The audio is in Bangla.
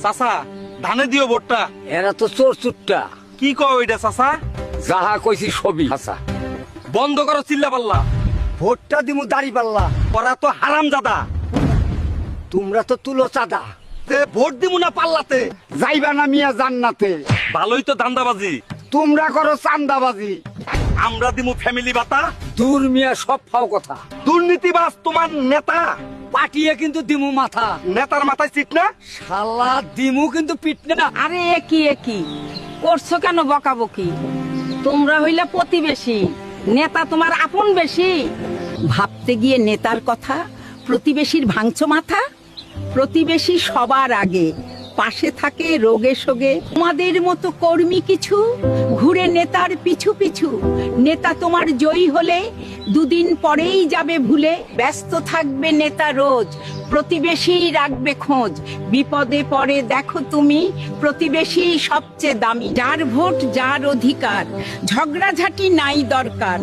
চাচা ধানে দিও ভোটটা। এরা তো চোর চুট্টা, কি কয় ওইটা চাচা? যাহা কইছি সবই হাসা। বন্ধ করো চিল্লা পাল্লা। ভোটটা দিমু দাড়ি পাল্লা। ওরা তো হারাম জাদা। তোমরা তো তুলো চাঁদা, ভোট দিমু না পাল্লাতে। যাইবা না মিয়া জান্নাতে। ভালোই তো দান্দাবাজি। তোমরা করো চান্দাবাজি, আমরা দিমু ফ্যামিলি ভাতা। দূর মিয়া সব ফাও কথা। দুর্নীতিবাজ তোমার নেতা, পাটিয়ে কিন্তু দিমু মাথা। নেতার মাথায় চিট না। শালা দিমু কিন্তু পিট না। আরে একই করছো কেন বকাবকি? তোমরা হইলে প্রতিবেশী, নেতা তোমার আপন বেশি। ভাবতে গিয়ে নেতার কথা, প্রতিবেশীর ভাঙছো মাথা। প্রতিবেশী সবার আগে, পাশে থাকে রোগে শোগে। তোমাদের মতো কর্মী কিছু ঘুরে নেতার পিছু পিছু। নেতা তোমার জয়ী হলে দুদিন পরেই যাবে ভুলে। ব্যস্ত থাকবে নেতা রোজ, প্রতিবেশী রাখবে খোঁজ। বিপদে পড়ে দেখো তুমি, প্রতিবেশী সবচেয়ে দামি। যার ভোট যার অধিকার, ঝগড়াঝাটি নাই দরকার।